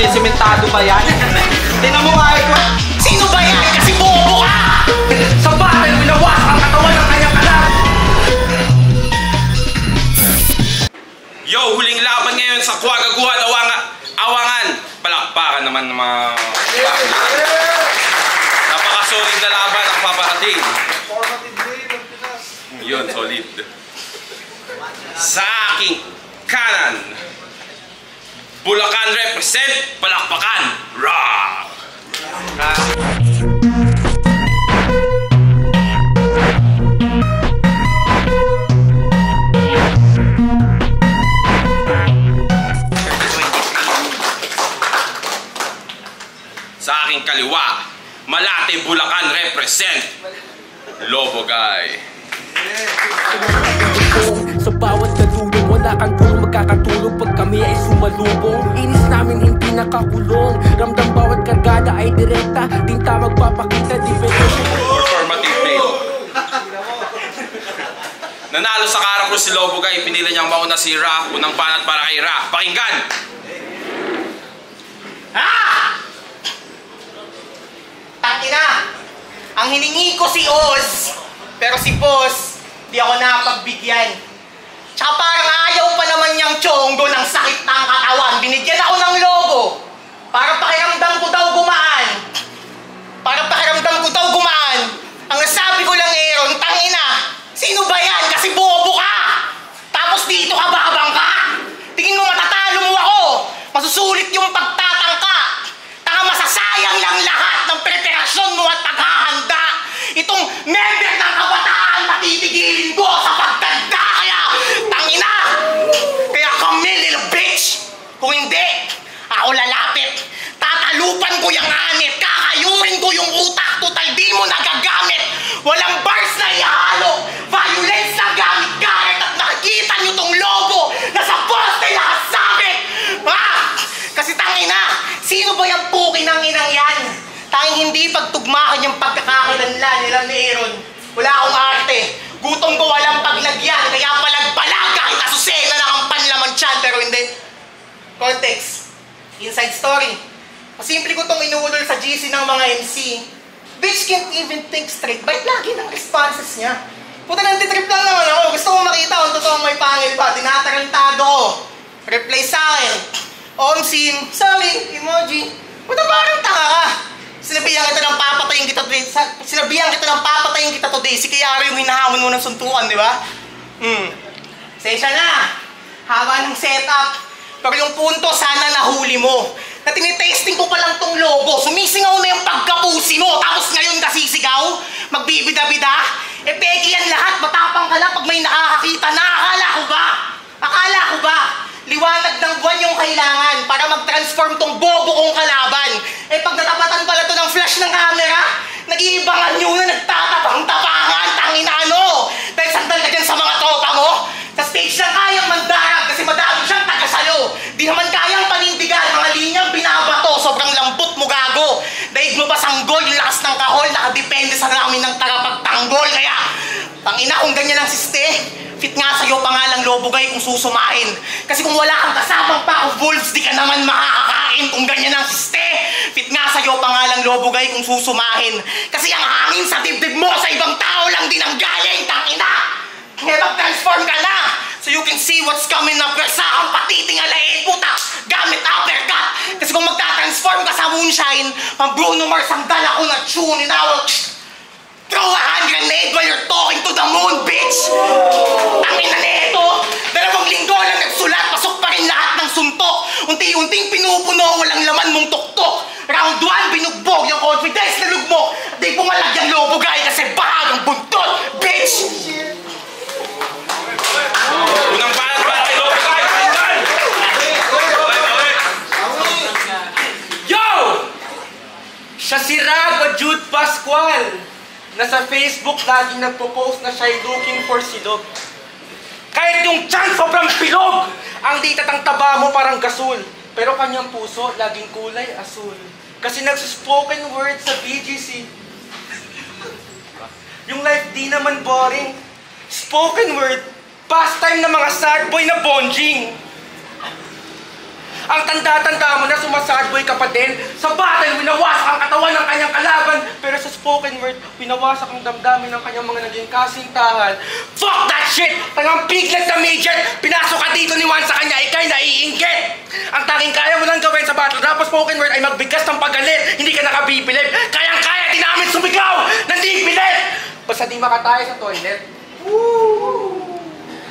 yan? Sementado ba yan? Tingnan mo nga ito. Sino ba yan? Kasi bobo ka! Sa battle, winawas ang katawan ng kanyang anak! Yo, huling laban ngayon sa Kuwagaguhan Awangan. Palakpakan naman ng mga... Napaka-solid na laban ang paparating. Yun, solid. Sa aking kanan, Bulacan represent, palakpakan. Rock! Sa aking kaliwa, Malate, Bulacan represent, Lobo Guy. Sa bawat dalulong, wala kang tulong, magkakatulog pag kami ay sumalubong. Inis namin hindi nakakulong, ramdam bawat kargada ay direkta, tinta magpapakita, Performative male. Nanalo sa Caracruz si Lobo Guy, pinili niyang mauna si Ra, unang banat para kay Ra. Pakinggan! Tangina! Ang hiningi ko si Oz, pero si Boss, di ako napagbigyan. Tsaka parang ayaw pa naman niyang Chonggo ng sakit ng katawan. Binigyan ako ng logo. Para pakiramdam ko daw gumaan. Ang nasabi ko lang Aaron, tangina, sino ba yan? Kasi bobo ka! Tapos dito ka babang ka? Tingin mo matatalo mo ako? Masusulit yung pagtatangka. Taka masasayang lang lahat ng preparasyon mo at paghahanda. Itong member ng kabataan matitigilin ko sa pagtanda. Tangina! Kaya kami, little bitch! Kung hindi, ako lalapit. Tatalupan ko yung anit. Kakayurin ko yung utak. Total di mo nagagamit. Walang bars na ihalo. Violence na gamit-gamit. At nakikita nyo tong logo na sa poste nakasabit. Kasi tangina, sino ba yung puki ng inang yan? Tanging hindi pagtugmakan yung pagkakakilanlan nila Aaron. Wala akong arte. Gutom ko walang paglagyan, kaya palag-palag kahit asusena lang ang panlaman tiyan, pero hindi. Context. Inside story. Pasimple ko tong inuulol sa GC ng mga MC. Bitch can't even think straight. Ba't lagi ng responses niya? Puta nantitrip lang naman ako. Gusto ko makita kung totoong may pangil pa. Tinatarantado ko. Reply sa akin. Omsim, sorry, emoji. Puta parang tanga ka. Sinabihan kita ng papatayin kita today. Si Kiara yung hinahamon mo ng suntukan, di ba? Sensya na. Haba ng setup. Pero yung punto, sana nahuli mo. Na tinitesting ko pa lang tong logo. Sumisingaw na yung pagkapusi mo. Tapos ngayon kasisigaw. Magbibida-bida. Peki yan lahat. Matapang ka lang pag may nakakakita na. Akala ko ba? Liwanag ng buwan yung kailangan para mag-transform tong bobo kong kalaban. Pag natapatan pala to ng flash ng camera, nag-iibangan nyo na nagtatapang-tapangan, tangina ano. Dahil sandal ka dyan sa mga tropa mo. Sa stage lang kayang mandarag kasi madami siyang taga-sayo. Di naman kayang panindigan, mga linyang binabato, sobrang lambot mo gago. Daig mo pa sanggol, yung lakas ng kahol, nakadepende sa namin ng tagapagtanggol. Kaya, tangina kung ganyan ang siste, fit nga sa'yo pangalang Lobo Guy kung susumain. Kasi kung wala kang kasamang pa of wolves, di ka naman makakakain kung ganyan ang siste. Fit nga sa'yo pangalang Lobo Guy kung susumahin. Kasi ang hangin sa dibdib mo sa ibang tao lang din ang galing, tangina. Kaya mag-transform ka na so you can see what's coming up. Sa ang patiting alain, puta, gamit uppercut. Kasi kung magta-transform ka sa moonshine, pang Bruno Mars ang dala ko na tune, inawag. Throw a hand grenade while you're talking to the moon, bitch! Tangina na ito! 2 linggo lang nagsulat, pasok pa rin lahat ng suntok. Unti-unting pinupuno, walang laman mong tuktok. Round 1, binugbog yung confidence na lugmo. At di pumalag yung Lobo Guy kasi bahag ang buntot, bitch! Unang banat para kay Lobo Guy! Yo! Siya si Rago Jude Pascual. Nasa Facebook laging nagpo-post na siya'y looking for silog. Kahit yung tiyan sobrang pilog, ang ditat ang taba mo parang gasol. Pero kanyang puso laging kulay asul. Kasi nagsuspoken word sa BGC. Yung life di naman boring. Spoken word, pastime ng mga sad boy na bonjing. Ang tanda-tanda mo na sumasadboy ka pa din. Sa battle, winawasak ang katawan ng kanyang kalaban. Pero sa spoken word, winawasak ang damdamin ng kanyang mga naging kasintahan. Fuck that shit! Tangang piglet na midget! Pinasok ka dito ni Juan sa kanya, ikay naiinggit! Ang tanging kaya mo lang gawin sa battle rap o spoken word ay magbigkas ng pagalit. Hindi ka nakabibilib. Kayang-kaya din namin sumigaw! Nandipilit! Basta di makatayo sa toilet. Woo!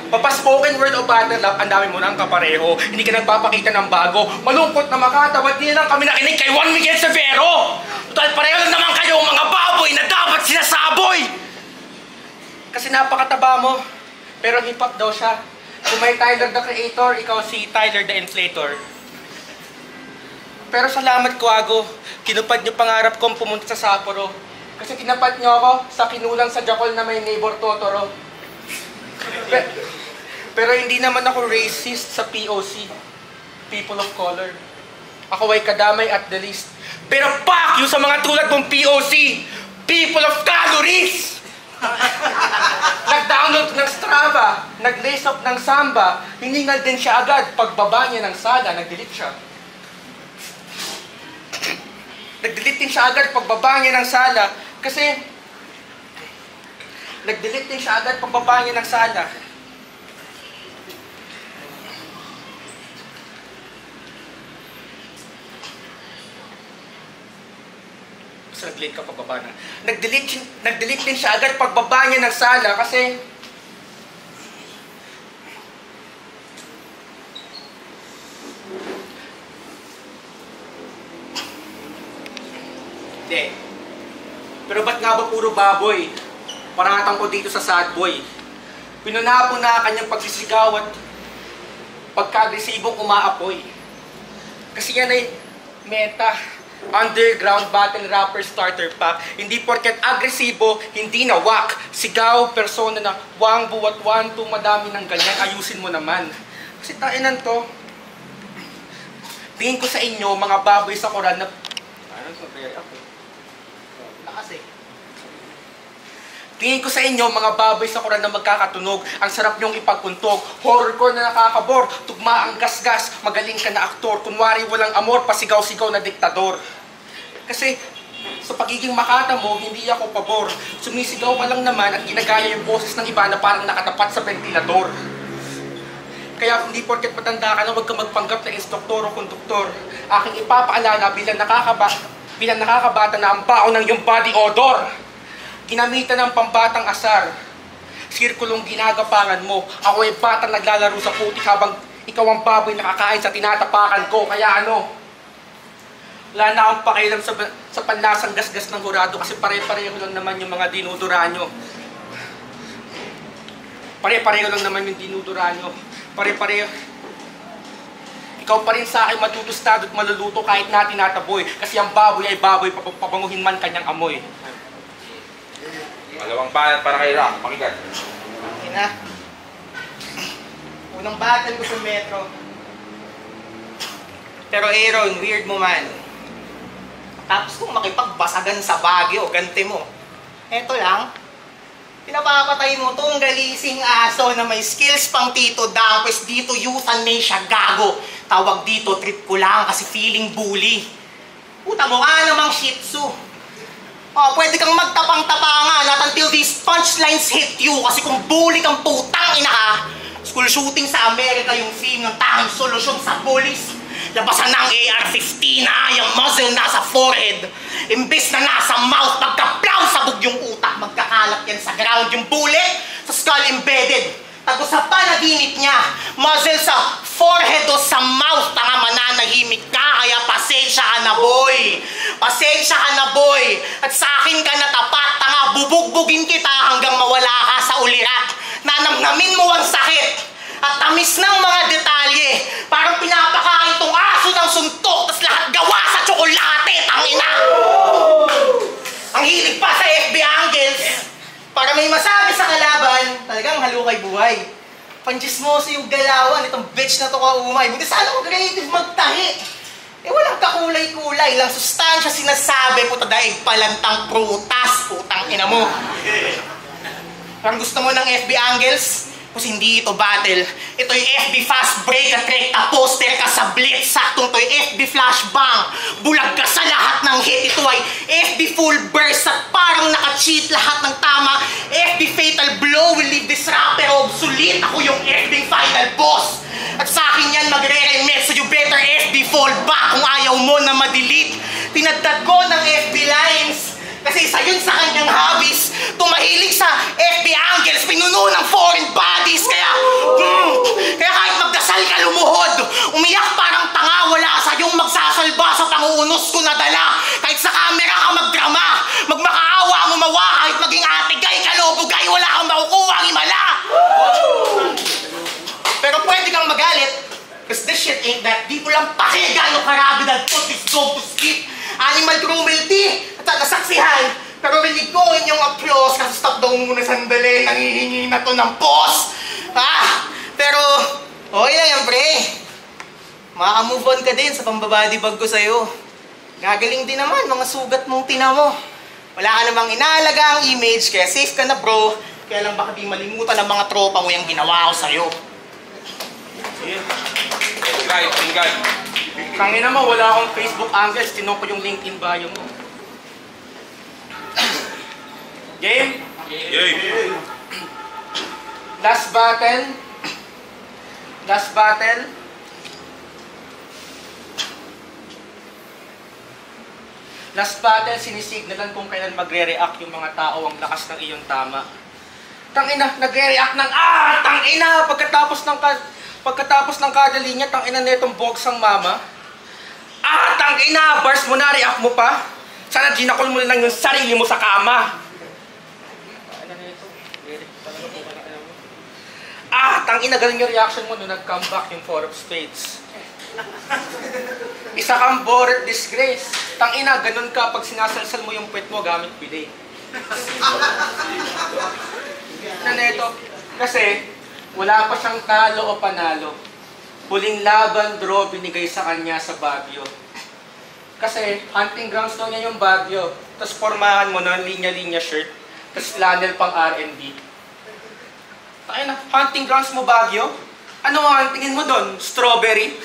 Papaspoken word o battle rap, ang dami mo nang kapareho. Hindi ka nagpapakita ng bago. Malungkot na makatawa, di lang kami nakinig kay Juan Miguel Severo. Total pareho lang naman kayo mga baboy na dapat sinasaboy. Kasi napakataba mo. Pero hip-hop daw siya. Kung may Tyler the Creator, ikaw si Tyler the Inflator. Pero salamat Kuwago. Kinupad niyo pangarap kong pumunta sa Sapporo. Kasi tinapad niyo ako sa kinulang sa Jakol na may neighbor Totoro. Pero hindi naman ako racist sa POC, people of color. Ako ay kadamay at the least. Pero fuck you sa mga tulad mong POC, people of calories! Nag-download ng Strava, nag-lace up ng Samba, hiningal din siya agad. Pagbaba niya ng sala, nag-delete siya. Nag-delete din siya agad pagbaba niya ng sala. Kasi, nag-delete din siya agad pagbaba niya ng sala. Basta nag-delete ka pagbaba na. Nag-delete din siya agad pagbaba niya ng sala kasi hindi. Pero ba't nga ba puro baboy? Paratang ko dito sa sad boy. Pinunapo na kanyang pagsisigaw at pagka-agresibong umaapoy. Kasi yan ay meta, underground battle rapper starter pack. Hindi porket agresibo, hindi na wak. Sigaw, persona na wang buwat wan, madami ng ganyan, ayusin mo naman. Kasi tainan to. Tingin ko sa inyo, mga baboy sa Quran na... Ano ito? Lakas eh. Tingin ko sa inyo, mga baboy sa Quran na magkakatunog. Ang sarap niyong ipagpuntog. Horrorcore na nakakabor. Tugma ang gasgas. Magaling ka na aktor. Kunwari walang amor, pasigaw-sigaw na diktador. Kasi sa pagiging makata mo, hindi ako pabor. Sumisigaw ka lang naman at ginagaya yung boses ng iba na parang nakatapat sa ventilador. Kaya hindi porket matanda ka na, huwag ka magpanggap na instruktor o konduktor. Aking ipapaalala bilang nakakabata na ang baon ng iyong body odor. Ginamitan ng pambatang asar. Sirkulong ginagapangan mo. Ako ay batang naglalaro sa putik habang ikaw ang baboy nakakain sa tinatapakan ko. Kaya ano? Wala na akong pakialam sa panlasang gasgas ng hurado kasi pare-pareho lang naman yung mga dinudura nyo. Pare-pareho lang naman yung dinudura nyo. Pare-pareho. Ikaw pa rin sa akin matutustado at maluluto kahit na tinataboy. Kasi ang baboy ay baboy, pabanguhin man kanyang amoy. Malawang panat para kay Rock, pakigat. Okay na. Unang battle ko sa metro. Pero Aaron, weird mo man. Tapos kung makipagbasagan sa Baguio, gante mo. Eto lang. Pinapapatay mo tong galising aso na may skills pang Tito Dampes dito, euthanasia gago. Tawag dito, trip ko lang kasi feeling bully. Puta mo ka namang shih tzu. Oh, pwede kang magtapang-tapangan not until these punchlines hit you kasi kung bully kang putang ina ka. School shooting sa Amerika yung theme ng tanging solusyon sa bullies. Labasan ng AR-15 na yung muzzle nasa forehead. Imbis na nasa mouth, magka-plow sabog yung utak. Magkakalat yan sa ground yung bullet, sa skull embedded. Tago sa panaginip niya, muzzle sa forehead o sa mouth. Tanga mananahimik ka, kaya pasensya ka na boy. Pasensya ka na boy. At sa akin ka natapat, tanga bubugbugin kita hanggang mawala ka sa ulirat. Nanamnamin mo ang sakit. At tamis ng mga detalye. Parang pinapakain tong aso ng suntok, tas lahat gawa sa tsokolate, tangina! Ang hilig pa sa FB angles. Para may masabi sa kalaban, talagang halukay buhay. Panjismoso yung galawan, itong bitch na to kaumay. Buti sana kung creative magtahi. Eh walang kakulay-kulay, lang sustansya sinasabi, puta daig palantang prutas, putang ina mo. Parang gusto mo ng FB angles? Kung hindi ito battle, ito yung FB fast break at rekta poster ka sa blitz. Saktong to yung FB flashbang. Bulag ka sa lahat ng hit. Ito ay FB full burst at parang naka-cheat lahat ng tama. FB fatal blow will leave this rapper obsolete. Ako yung FB final boss. At sa akin yan magre-remit, so you better FB fall back kung ayaw mo na ma-delete. Tinagdag ko ng FB lines. Kasi isa yun sa kanyang hobbies. Tumahilig sa FB angles, pinuno ng foreign bodies. Kaya kahit magdasal ka lumuhod, umiyak parang tanga, wala sa yung magsasalba sa panguunos ko na dala. Kahit sa camera ka magdrama, magmakaawa, ngumawa, kahit maging atigay, kalobugay, wala kang makukuha ang himala. Pero pwede kang magalit, cause this shit ain't that deep. Walang pake gano'ng karabid at put this dog to sleep. Animal cruelty at nasaksihan. Pero rinig ko inyong applause kasi stop daw muna sandali. Nangihingi na to ng boss. Pero okay lang yan, pre. Maka-move on ka din sa pambabody bag ko sa'yo. Gagaling din naman mga sugat mong tinamo. Wala ka namang inaalaga ang image kaya safe ka na, bro. Kaya lang baka di malimutan ng mga tropa mo yung ginawa ko sa'yo. Right, tinggal. Tangina mo, wala akong Facebook angles, tinok ko yung LinkedIn bio mo. Game? Yay. Last battle. Last battle. Last battle, sinisignalan kung kailan magre-react yung mga tao ang lakas ng iyong tama. Tangina, nagre-react ng tangina! Pagkatapos ng kada linya, tangina netong bogsang mama. Tangina! Bars mo na, react mo pa. Sana ginakol mo lang yung sarili mo sa kama. Tangina, galing yung reaction mo nung nag-come back yung Four of Spades. Isa kang bored disgrace. Tangina, ganun ka pag sinasalsal mo yung puwet mo gamit bidet. Neto, kasi wala pa siyang talo o panalo. Huling laban, draw, binigay sa kanya sa Baguio. Kasi hunting grounds daw niya yung Baguio. Tapos formahan mo na linya-linya shirt. Tapos flannel pang R&B. Tayo na, hunting grounds mo Baguio? Ano ang tingin mo doon? Strawberry?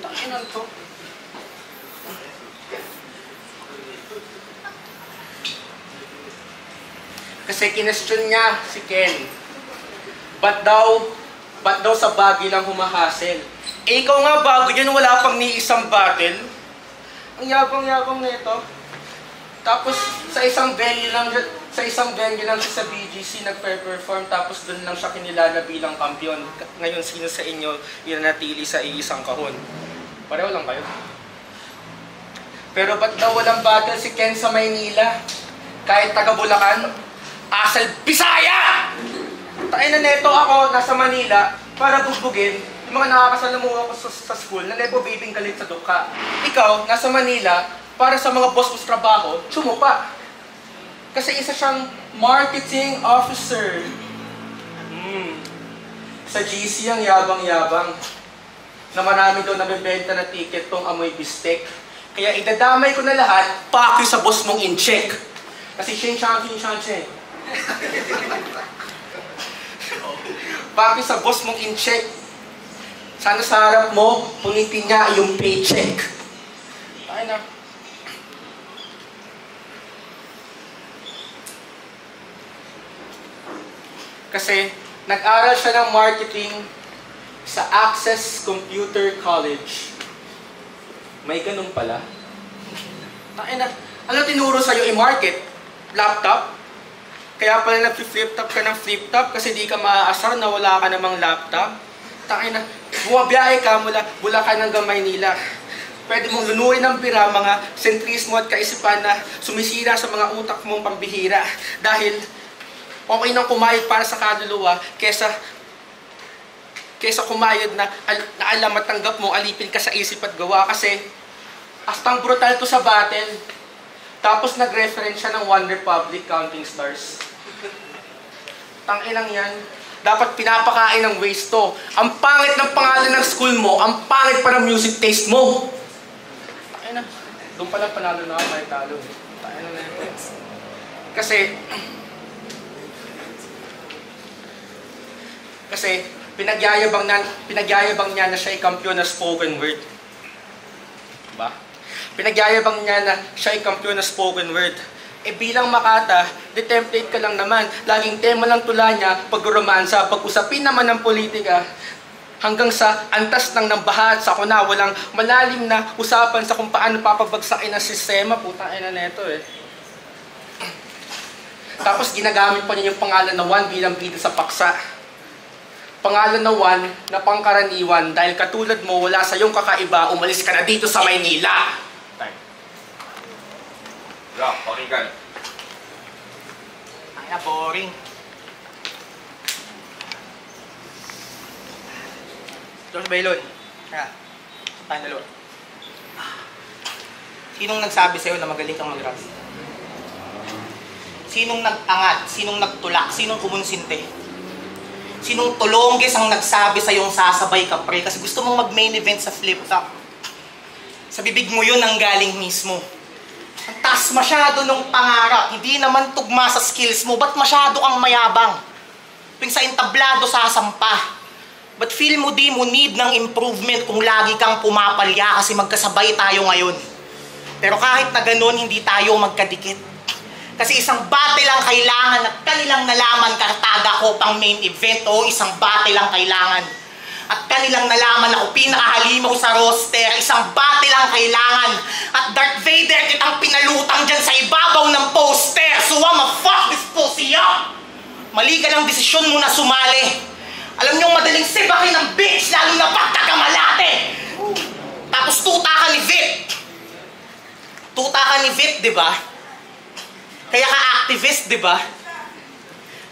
Tayo na to. Kasi kinestyon niya si Ken. Ba't daw sa Baguio lang humahasel? Ikaw nga bago dyan, wala pang ni isang battle. Ang yabang-yabang na ito. Tapos sa isang venue lang siya sa BGC nag-perform, tapos doon lang siya kinilala bilang kampiyon. Ngayon, sino sa inyo yung natili sa iisang kahon? Pareho lang kayo. Pero ba't daw walang battle si Ken sa Maynila? Kahit taga Bulacan, asal Bisaya! Tayo na neto ako, nasa Manila, para bugbugin yung mga nakakasalamuha ko sa school na nepo bibing galit sa duka. Ikaw, nasa Manila, para sa mga boss mo sa trabaho, sumupa. Kasi isa siyang marketing officer. Sa GC ang yabang-yabang na marami daw nabibenta na ticket tong amoy bistek. Kaya idadamay ko na lahat, paki sa boss mong in-check. Kasi shin-chan-chin-chan-chin. Paki sa boss mong in-check. Sana sa harap mo, punitin niya yung paycheck. Ay na. Kasi nag-aral siya ng marketing sa Access Computer College. May ganun pala. Ay na. Ano tinuro sa'yo i-market? Laptop? Kaya pala nag-flip top ka ng flip top kasi di ka maaasar na wala ka namang laptop. Tangin na, bumabiyahe ka mula Bulacan hanggang Maynila. Pwede mong lunurin ng pira mga sentrismo at kaisipan na sumisira sa mga utak mong pambihira. Dahil okay nang kumayod para sa kaluluwa kesa kumayod na alam at tanggap mo, alipin ka sa isip at gawa. Kasi astang brutal to sa battle. Tapos nag-reference siya ng One Republic Counting Stars. Tanginang yan. Dapat pinapakain ng waste to. Ang pangit ng pangalan ng school mo, ang pangit pa ng music taste mo. Ay na, doon pala panalo na ako, may talo. Ay na ito. Kasi, Kasi pinagyayabang niya na siya ay kampiyon na spoken word. Diba? Pinagyayabang niya na siya ay kampiyon na spoken word. Eh bilang Makata, template ka lang naman. Laging tema lang tula niya, pag-romansa, pag-usapin naman ng politika, hanggang sa antas lang ng baha at sakuna, walang malalim na usapan sa kung paano papabagsakin ang sistema. Putang ina neto eh. Tapos ginagamit pa niya yung pangalan na Juan bilang bida sa paksa. Pangalan na Juan na pangkaraniwan dahil katulad mo, wala sa iyong kakaiba, umalis ka na dito sa Maynila. Time. Rock, pakinggan. Ay na, boring. George Bailon. Kaya, tayo dalawa. Sinong nagsabi sa'yo na magaling kang mag-rap? Sinong nag-angat? Sinong nagtulak? Sinong kumunsinte? Sinong tulongges ang nagsabi sa'yong sasabay ka, pre? Kasi gusto mong mag-main event sa flip top. Sa bibig mo yun ang galing mismo. Ang taas masyado ng pangarap. Hindi naman tugma sa skills mo. Ba't masyado kang mayabang? Tuwing sa entablado sasampa. But feel mo di mo need ng improvement kung lagi kang pumapalya kasi magkasabay tayo ngayon. Pero kahit na ganun, hindi tayo magkadikit. Kasi isang bate lang kailangan at kanilang nalaman Kartaga ko pang main event o isang bate lang kailangan. At kanilang nalaman ako pinakahalimaw sa roster, isang bate lang kailangan. At Darth Vader kitang pinalutang dyan sa ibabaw ng poster. So I'ma fuck this pussy up! Mali ka ng desisyon mo na sumali. Alam niyong madaling sibakin ng bitch, lalo na pagkakamalate. Tapos tuta ka ni Vit. Tuta ka ni Vit, di ba? Kaya ka activist, di ba?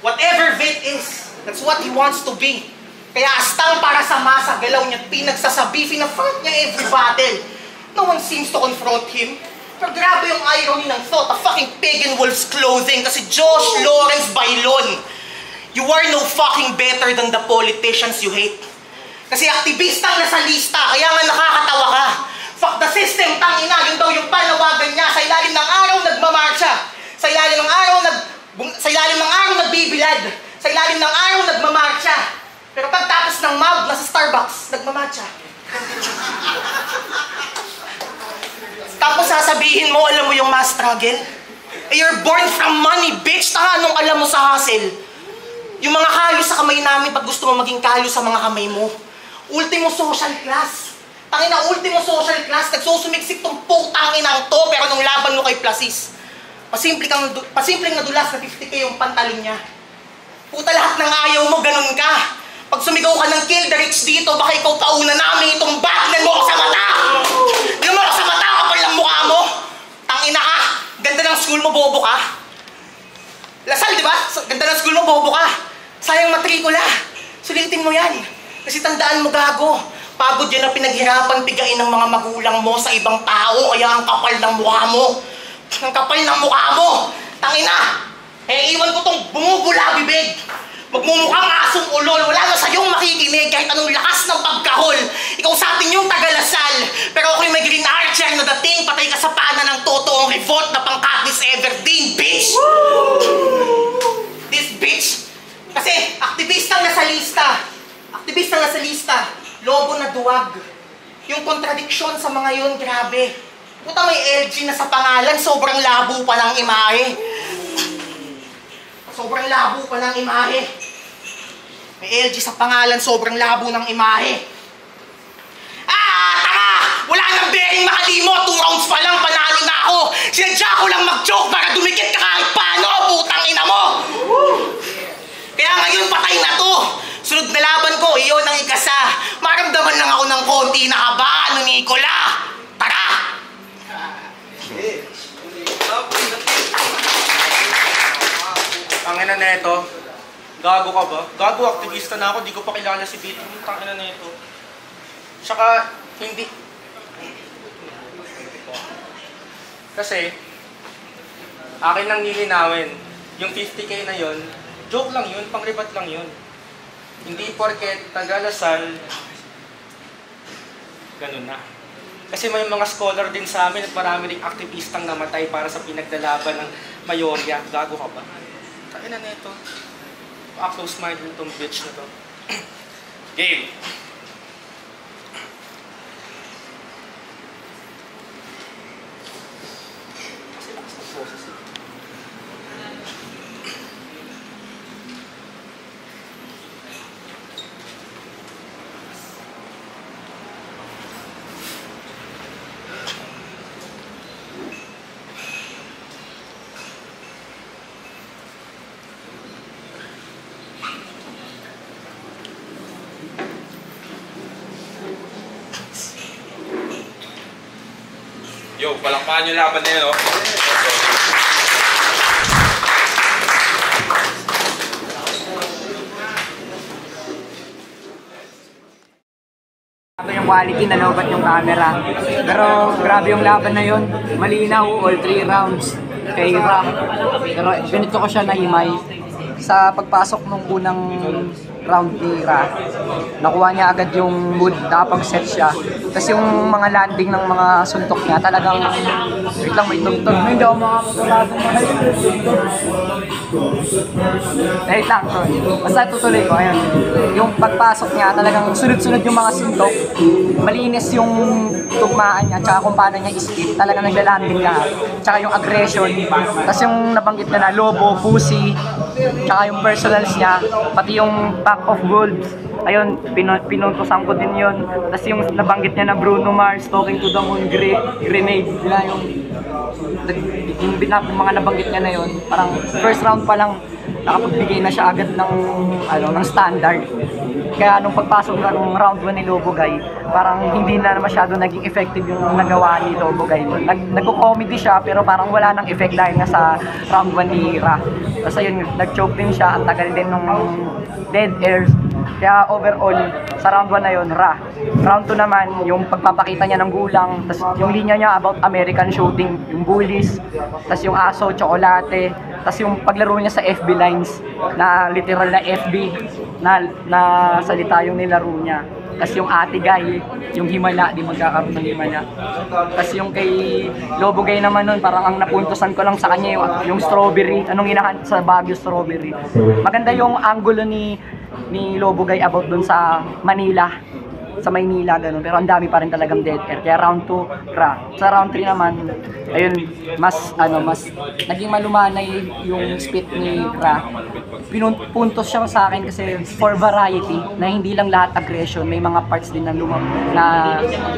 Whatever Vit is, that's what he wants to be. Kaya astang para sa masa, galaw niya, pinagsasabi, fina-front niya every battle. No one seems to confront him. Pero grabe yung irony ng thought, a fucking pig in wolf's clothing. Kasi Josh Lawrence Bailon, you are no fucking better than the politicians you hate. Kasi aktivistang nasa lista, kaya nga nakakatawa ka. Fuck the system, tangina, yun daw yung panawagan niya. Sa ilalim ng araw, nagmamarsya. Sa ilalim ng araw, nagbibilad. Sa ilalim ng araw, nagmamarsya. Pero pagtapos ng mob, nasa Starbucks, nagmamatcha. Tapos sasabihin mo, alam mo yung mass struggle? Eh, you're born from money, bitch. Tanga, anong alam mo sa hustle? Yung mga kalos sa kamay namin, pag gusto mo maging kalos sa mga kamay mo. Ultimo social class. Tangina, ultimo social class. Nagsusumiksik tong putang inang to, pero nung laban mo kay Plasis, pasimpleng nadulas na 50k yung pantalon niya. Puta, lahat ng ayaw mo, ganun ka. Pag sumigaw ka ng kill the rich dito, baka ikaw pauna namin itong bagnan mo ako sa mata. Di mo ako sa mata, kapal lang mukha mo. Tangina ka. Ganda ng school mo, bobo ka. Lasal, di ba? Ganda ng school mo, bobo ka. Sayang matrikula. Sulitin mo yan. Kasi tandaan mo, gago. Pagod yan ang pinaghirapan pigain ng mga magulang mo sa ibang tao. Kaya ang kapal ng mukha mo. Ang kapal ng mukha mo. Tangina. Eh, iwan ko tong bumubula bibig. Magmumukhang asong ulol. Wala na sa'yong makikinig kahit anong lakas ng pagkahol. Ikaw sa atin yung tagalasal. Pero ako'y may green archer na dating patay ka sa pana ng totoong revolt na pang Katniss Everdeen, bitch! This bitch! Kasi aktivistang nasa lista. Aktivistang nasa lista. Lobo na duwag. Yung kontradiksyon sa mga yun, grabe. Puta, may LG na sa pangalan, sobrang labo pa ng imahe. Sobrang labo pa ng imahe. May LG sa pangalan, sobrang labo ng imahe. Tanga! Wala nang bearing makalimot. 2 rounds pa lang, panalo na ako. Sinadya ko lang mag-joke para dumikit ka kahit paano, putang ina mo. Kaya ngayon, patay na to. Sunod na laban ko, iyon ang ikasa. Maramdaman lang ako ng konti na kaba, Nicola. Tara! Ang ina neto, gago ka ba? Gago, aktivista na ako, di ko pa kilala si Vito. Ang ina neto. Tsaka, hindi. Kasi, akin lang nilinawin. Yung 50k na yon, joke lang yun, pangribat lang yun. Hindi porket tagalasal, ganun na. Kasi may mga scholar din sa amin at marami ring aktivistang namatay para sa pinagdalaban ng mayorya. Gago ka ba? Takin na neto. Close-minded itong bitch na to. Game. Yo, palakpakan yung laban na yun, oh. Ito yung quality, nalobat yung camera. Pero grabe yung laban na yun. Malinaw, all 3 rounds kay Ra. Pero ganito ko siya naimay. Sa pagpasok nung unang round ni Ra, nakuha niya agad yung mood, nakapag-set siya. Tapos yung mga landing ng mga suntok niya, talagang wait lang, may tugtog. Hindi ako makakapagulagong mga wait lang, sorry. Basta tutuloy ko, ayun. Yung pagpasok niya, talagang sunod-sunod yung mga suntok. Malinis yung tugmaan niya, tsaka kung paano niya i-skip. Talagang nagla-landing lahat. Tsaka yung aggression. Tapos yung nabanggit na Lobo, Pussy, tsaka yung personals niya, pati yung pack of gold. Ayun, pinuntusan ko din yun. Tapos yung nabanggit niya na Bruno Mars, Talking to the Moon, Grenade. Yun yung mga nabanggit niya na yun. Parang first round pa lang, nakapagbigay na siya agad ng standard. Kaya nung pagpasok ng round 1 ni Lobogay, parang hindi na masyado naging effective yung nagawa ni Lobogay. Nagko-comedy siya pero parang wala nang effect dahil na sa round 1 ni Ra. Tapos ayun, nag-choke din siya, ang tagal din nung dead airs. Kaya overall, sa round 1 na yun, Ra. Round 2 naman, yung pagpapakita niya ng gulang, tapos yung linya niya about American shooting, yung bullies, tapos yung aso, tsokolate, tapos yung paglaro niya sa FB lines, na literal na FB, na salita yung nilaro niya. Tapos yung ate guy, yung himala, di magkakaroon ng himala. Tapos yung kay Lobogay naman nun, parang ang napuntosan ko lang sa kanya yung strawberry, anong inahan sa Baguio strawberry. Maganda yung angulo ni Lobogay about dun sa Manila, sa Maynila, ganun. Pero ang dami pa rin talagang dead air. Kaya round 2, Ra. Sa round 3 naman, ayun, mas naging malumanay yung spit ni Ra. Puntos siya sa akin kasi for variety, na hindi lang lahat aggression, may mga parts din na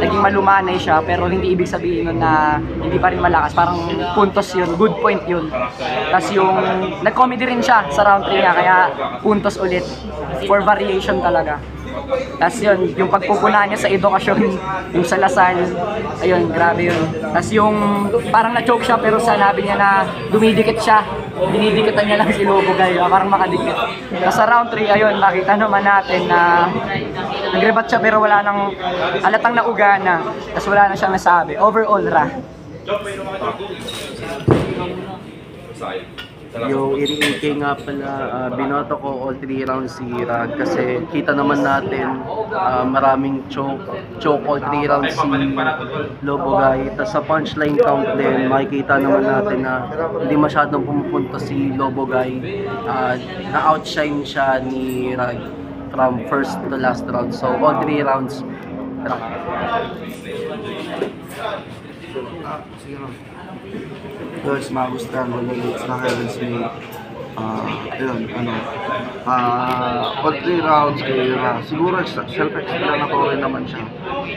naging malumanay siya, pero hindi ibig sabihin nun na hindi pa rin malakas. Parang puntos yun, good point yun. Tapos yung nag-comedy rin siya sa round 3 niya, kaya puntos ulit. For variation talaga. Tapos yun, yung pagpupunan niya sa edukasyon, yung sa Lasal, ayun, grabe yun. Tapos yung parang na-choke siya pero sanabi niya na dumidikit siya, dinidikitan niya lang si Lobogay, parang makadikit. Tapos sa round 3, ayun, nakita naman natin na nagrebat siya pero wala nang halatang nauga na, tapos wala na siyang nasabi. Overall, Ra. Yung iniingay nga pala, binoto ko all 3 rounds si Rag kasi kita naman natin maraming choke all 3 rounds si Lobogay. Tapos sa punchline count din, makikita naman natin na hindi masyadong pumupunta si Lobogay. Na-outshine siya ni Rag from first to last round. So all 3 rounds, Rag. Guys, magustuhan ko ulit sa Kevin Smith. All 3 rounds kay Ra. Siguro self-explanatory naman siya.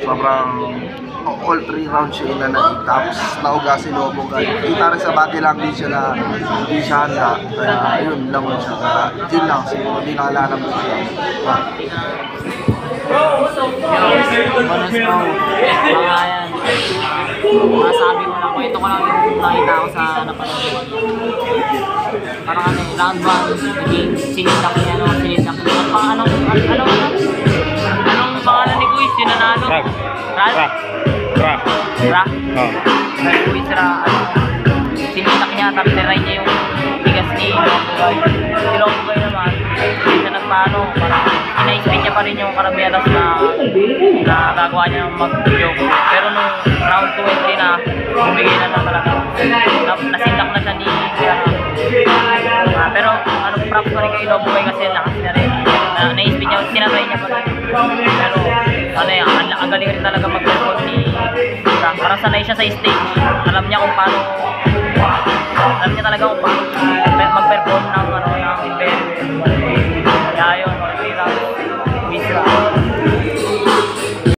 Sobrang all 3 rounds siya inanay. Tapos nauga si Lobogay. Kita rin sa body language siya na hindi siya handa. Kaya yun lang siya. Kaya yun lang, siguro hindi nakalanam din siya. Bonus mo, mga yan. Masabi mo lang ko, ito ko lang yung nakita ko sa napanood. Parang round 1, naging sinitak niya, anong pangalan ni Kuis, yung nanalo? Ra? Kuis Ra, sinitak niya, tapos niray niya yung bigas ni Lobogay. Si Lobogay naman, hindi siya nagpano, parang ina-spin niya pa rin yung karabiatas na gagawa niya mag-joke. Pero nung round 2 and 3 na, bumigay na talaga. Nasindak na siya ni pero props pa rin kay Lobogay kasi lakas niya rin. Na-spin niya, sanay siya sa stage. Alam niya talaga kung paano mag-perform ng